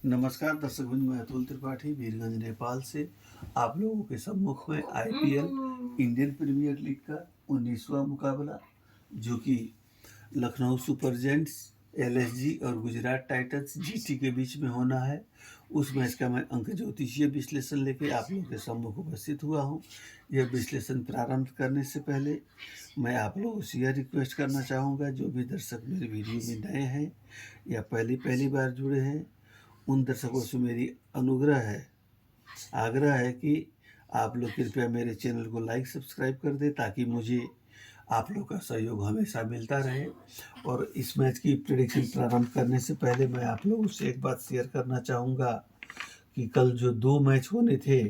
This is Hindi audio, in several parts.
नमस्कार दर्शकवृंद, मैं अतुल त्रिपाठी वीरगंज नेपाल से आप लोगों के सम्मुख में आईपीएल इंडियन प्रीमियर लीग का 19वां मुकाबला जो कि लखनऊ सुपर जायंट्स एलएसजी और गुजरात टाइटंस जीटी के बीच में होना है। उस मैच का मैं अंक ज्योतिषीय विश्लेषण लेके आप लोगों के सम्मुख उपस्थित हुआ हूँ। यह विश्लेषण प्रारंभ करने से पहले मैं आप लोगों से यह रिक्वेस्ट करना चाहूँगा, जो भी दर्शक मेरे वीडियो में नए हैं या पहली बार जुड़े हैं, उन दर्शकों से मेरी आग्रह है कि आप लोग कृपया मेरे चैनल को लाइक सब्सक्राइब कर दें, ताकि मुझे आप लोग का सहयोग हमेशा मिलता रहे। और इस मैच की प्रेडिक्शन प्रारंभ करने से पहले मैं आप लोगों से एक बात शेयर करना चाहूँगा कि कल जो 2 मैच होने थे,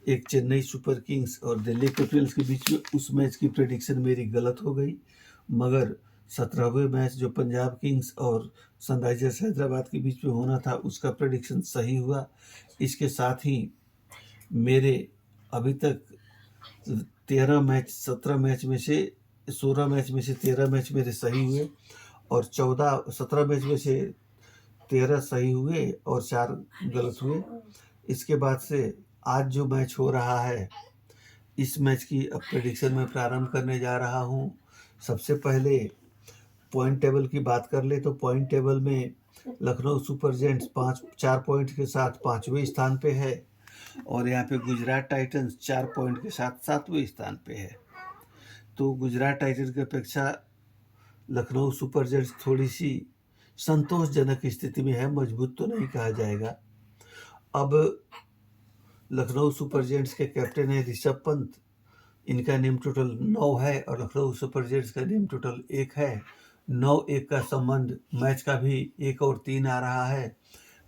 एक चेन्नई सुपर किंग्स और दिल्ली कैपिटल्स के बीच में, उस मैच की प्रेडिक्शन मेरी गलत हो गई। मगर 17वें मैच जो पंजाब किंग्स और सनराइजर्स हैदराबाद के बीच में होना था, उसका प्रेडिक्शन सही हुआ। इसके साथ ही मेरे अभी तक 17 मैच में से 13 मैच मेरे सही हुए और 17 मैच में से 13 सही हुए और 4 गलत हुए। इसके बाद से आज जो मैच हो रहा है, इस मैच की अब प्रेडिक्शन में प्रारंभ करने जा रहा हूँ। सबसे पहले पॉइंट टेबल की बात कर ले तो पॉइंट टेबल में लखनऊ सुपर जायंट्स 4 पॉइंट के साथ 5वें स्थान पे है और यहाँ पे गुजरात टाइटंस 4 पॉइंट के साथ 7वें स्थान पे है। तो गुजरात टाइटंस की अपेक्षा लखनऊ सुपर जायंट्स थोड़ी सी संतोषजनक स्थिति में है, मजबूत तो नहीं कहा जाएगा। अब लखनऊ सुपर जायंट्स के कैप्टन है ऋषभ पंत, इनका नेम टोटल 9 है और लखनऊ सुपर जायंट्स का नेम टोटल 1 है। 9-1 का संबंध मैच का भी 1 और 3 आ रहा है।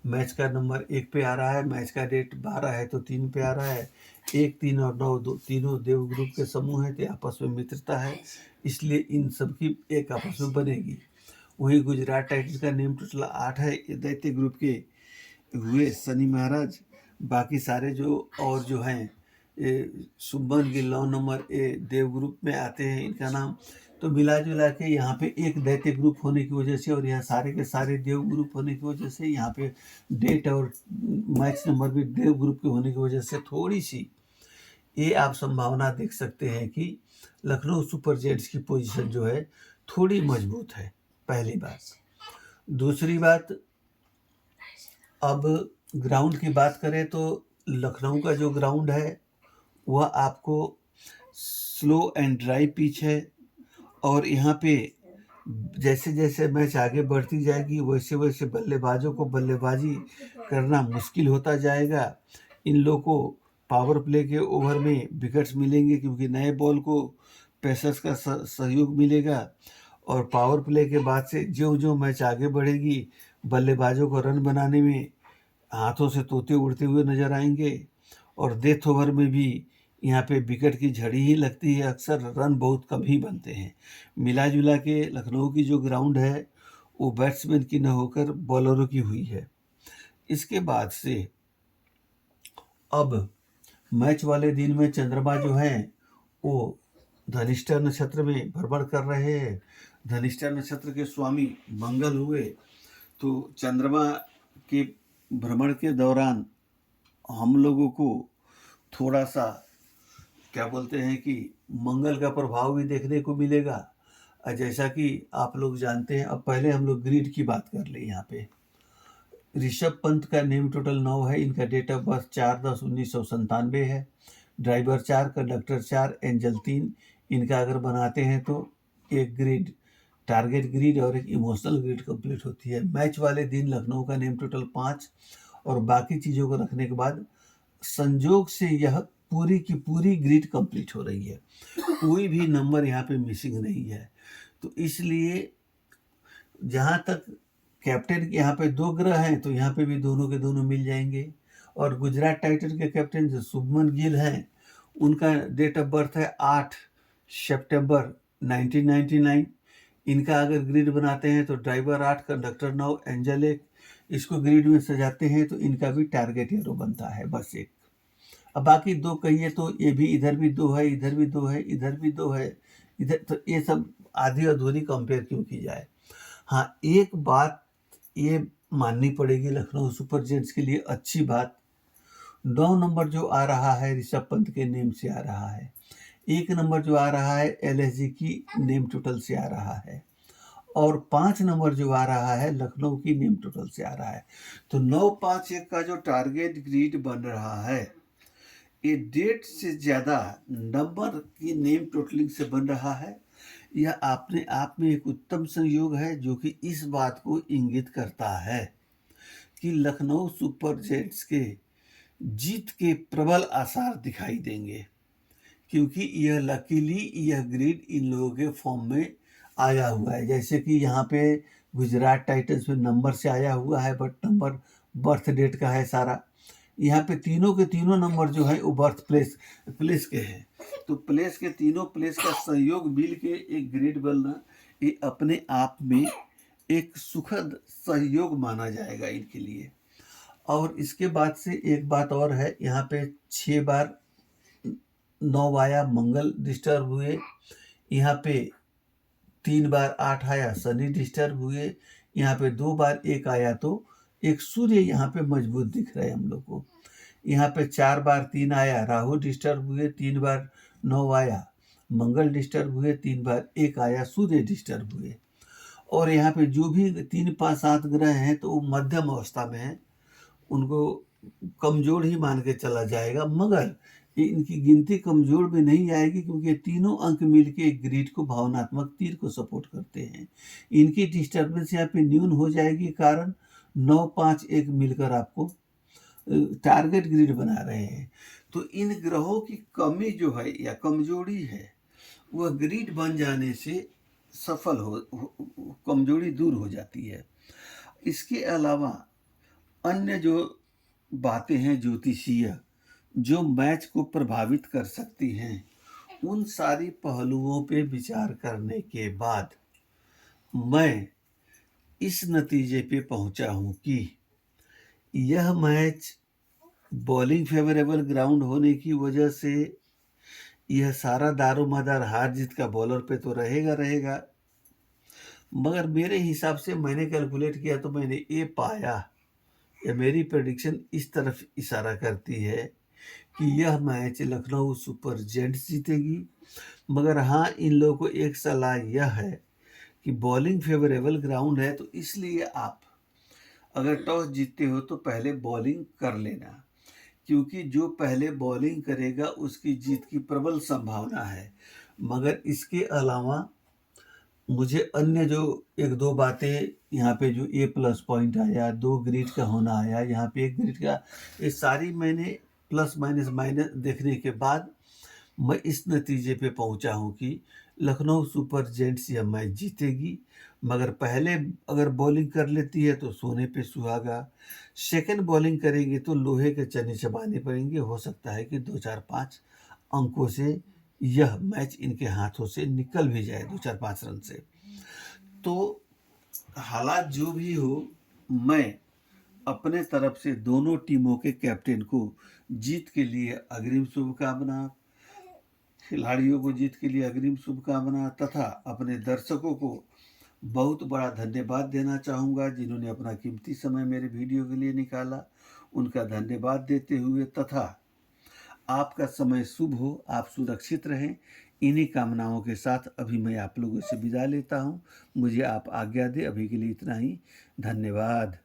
मैच का नंबर 1 पे आ रहा है, मैच का डेट 12 है तो 3 पे आ रहा है। 1, 3 और 9 तीनों देव ग्रुप के समूह हैं, तो आपस में मित्रता है, इसलिए इन सब की एक आपस में बनेगी। वहीं गुजरात टाइटंस का नेम टोटल 8 है। ये दैत्य ग्रुप के हुए शनि महाराज, बाकी सारे जो हैं शुभमन गिल 9 नंबर देव ग्रुप में आते हैं इनका नाम। तो मिला जुला के यहाँ पे एक दैत्य ग्रुप होने की वजह से और यहाँ सारे के सारे देव ग्रुप होने की वजह से, यहाँ पे डेट और मैच नंबर भी देव ग्रुप के होने की वजह से थोड़ी सी ये आप संभावना देख सकते हैं कि लखनऊ सुपर जायंट्स की पोजीशन जो है थोड़ी मजबूत है। पहली बात। दूसरी बात, अब ग्राउंड की बात करें तो लखनऊ का जो ग्राउंड है वह आपको स्लो एंड ड्राई पिच है और यहाँ पे जैसे जैसे मैच आगे बढ़ती जाएगी वैसे वैसे बल्लेबाजों को बल्लेबाजी करना मुश्किल होता जाएगा। इन लोगों को पावर प्ले के ओवर में विकेट्स मिलेंगे, क्योंकि नए बॉल को पेसर्स का सहयोग मिलेगा और पावर प्ले के बाद से जो मैच आगे बढ़ेगी, बल्लेबाजों को रन बनाने में हाथों से तोते उड़ते हुए नजर आएंगे और डेथ ओवर में भी यहाँ पे विकेट की झड़ी ही लगती है, अक्सर रन बहुत कम ही बनते हैं। मिला जुला के लखनऊ की जो ग्राउंड है वो बैट्समैन की न होकर बॉलरों की हुई है। इसके बाद से अब मैच वाले दिन में चंद्रमा जो हैं वो धनिष्ठा नक्षत्र में भ्रमण कर रहे हैं। धनिष्ठा नक्षत्र के स्वामी मंगल हुए, तो चंद्रमा के भ्रमण के दौरान हम लोगों को थोड़ा सा क्या बोलते हैं कि मंगल का प्रभाव भी देखने को मिलेगा। जैसा कि आप लोग जानते हैं, अब पहले हम लोग ग्रिड की बात कर ले। यहाँ पे ऋषभ पंत का नेम टोटल 9 है, इनका डेट ऑफ बर्थ 4/10/1997 है। Driver 4, conductor 4, angel 3। इनका अगर बनाते हैं तो एक ग्रिड, टारगेट ग्रिड और एक इमोशनल ग्रिड कंप्लीट होती है। मैच वाले दिन लखनऊ का नेम टोटल 5 और बाकी चीज़ों को रखने के बाद संजोग से यह पूरी की पूरी ग्रिड कंप्लीट हो रही है, कोई भी नंबर यहाँ पे मिसिंग नहीं है। तो इसलिए जहाँ तक कैप्टन के यहाँ पे 2 ग्रह हैं, तो यहाँ पे भी दोनों के दोनों मिल जाएंगे। और गुजरात टाइटंस के कैप्टन जो शुभमन गिल हैं, उनका डेट ऑफ बर्थ है 8 सितंबर 1999। इनका अगर ग्रिड बनाते हैं तो ड्राइवर 8, कंडक्टर 9, एंजल 1। इसको ग्रिड में सजाते हैं तो इनका भी टारगेट हीरो बनता है, बस एक। अब बाकी 2 कहिए तो ये भी, इधर भी 2 है, इधर भी 2 है, इधर भी 2 है, इधर, तो ये सब आधी अधूरी कंपेयर क्यों की जाए। हाँ, एक बात ये माननी पड़ेगी लखनऊ सुपर जायंट्स के लिए अच्छी बात। 9 नंबर जो आ रहा है ऋषभ पंत के नेम से आ रहा है। 1 नंबर जो आ रहा है एलएसजी की नेम टोटल से आ रहा है। और 5 नंबर जो आ रहा है लखनऊ की नेम टोटल से आ रहा है। तो 951 का जो टारगेट ग्रिड बन रहा है ये 1.5 से ज़्यादा नंबर की नेम टोटलिंग से बन रहा है। यह अपने आप में एक उत्तम संयोग है जो कि इस बात को इंगित करता है कि लखनऊ सुपर जायंट्स के जीत के प्रबल आसार दिखाई देंगे, क्योंकि यह लकीली यह ग्रिड इन लोगों के फॉर्म में आया हुआ है। जैसे कि यहाँ पे गुजरात टाइटंस में नंबर से आया हुआ है, बट नंबर बर्थ डेट का है सारा। यहाँ पे तीनों के तीनों नंबर जो है वो बर्थ प्लेस के हैं। तो प्लेस के तीनों प्लेस का संयोग मिल के एक ग्रिड बनना ये अपने आप में एक सुखद सहयोग माना जाएगा इनके लिए। और इसके बाद से एक बात और है, यहाँ पे 6 बार 9 आया मंगल डिस्टर्ब हुए, यहाँ पे 3 बार 8 आया शनि डिस्टर्ब हुए, यहाँ पे 2 बार 1 आया तो एक सूर्य यहाँ पे मजबूत दिख रहा है हम लोग को। यहाँ पे 4 बार 3 आया राहु डिस्टर्ब हुए, 3 बार 9 आया मंगल डिस्टर्ब हुए, 3 बार 1 आया सूर्य डिस्टर्ब हुए। और यहाँ पे जो भी 3 5 7 ग्रह हैं तो वो मध्यम अवस्था में हैं, उनको कमजोर ही मान के चला जाएगा। मगर इनकी गिनती कमजोर में नहीं आएगी, क्योंकि तीनों अंक मिलके एक ग्रिड को भावनात्मक तीर को सपोर्ट करते हैं। इनकी डिस्टर्बेंस यहाँ पे न्यून हो जाएगी, कारण 9 5 1 मिलकर आपको टारगेट ग्रिड बना रहे हैं। तो इन ग्रहों की कमी जो है या कमजोरी है वह ग्रिड बन जाने से सफल कमजोरी दूर हो जाती है। इसके अलावा अन्य जो बातें हैं ज्योतिषीय जो मैच को प्रभावित कर सकती हैं, उन सारी पहलुओं पे विचार करने के बाद मैं इस नतीजे पे पहुंचा हूं कि यह मैच बॉलिंग फेवरेबल ग्राउंड होने की वजह से यह सारा दारोमदार हार जीत का बॉलर पे तो रहेगा। मगर मेरे हिसाब से मैंने कैलकुलेट किया तो मैंने ये पाया, या मेरी प्रेडिक्शन इस तरफ इशारा करती है कि यह मैच लखनऊ सुपर जायंट्स जीतेगी। मगर हाँ, इन लोगों को एक सलाह यह है कि बॉलिंग फेवरेबल ग्राउंड है, तो इसलिए आप अगर टॉस जीतते हो तो पहले बॉलिंग कर लेना, क्योंकि जो पहले बॉलिंग करेगा उसकी जीत की प्रबल संभावना है। मगर इसके अलावा मुझे अन्य जो 1-2 बातें यहाँ पे जो A+ पॉइंट आया, 2 ग्रिड का होना आया, यहाँ पे 1 ग्रिड का, ये सारी मैंने प्लस माइनस देखने के बाद मैं इस नतीजे पे पहुँचा हूँ कि लखनऊ सुपर जायंट्स यह मैच जीतेगी। मगर पहले अगर बॉलिंग कर लेती है तो सोने पे सुहागा, सेकंड बॉलिंग करेंगे तो लोहे के चने चबाने पड़ेंगे। हो सकता है कि 2-4-5 अंकों से यह मैच इनके हाथों से निकल भी जाए, 2-4-5 रन से। तो हालात जो भी हो, मैं अपने तरफ से दोनों टीमों के कैप्टन को जीत के लिए अग्रिम शुभकामना, खिलाड़ियों को जीत के लिए अग्रिम शुभकामना, तथा अपने दर्शकों को बहुत बड़ा धन्यवाद देना चाहूँगा जिन्होंने अपना कीमती समय मेरे वीडियो के लिए निकाला। उनका धन्यवाद देते हुए तथा आपका समय शुभ हो, आप सुरक्षित रहें, इन्हीं कामनाओं के साथ अभी मैं आप लोगों से विदा लेता हूँ। मुझे आप आज्ञा दें, अभी के लिए इतना ही। धन्यवाद।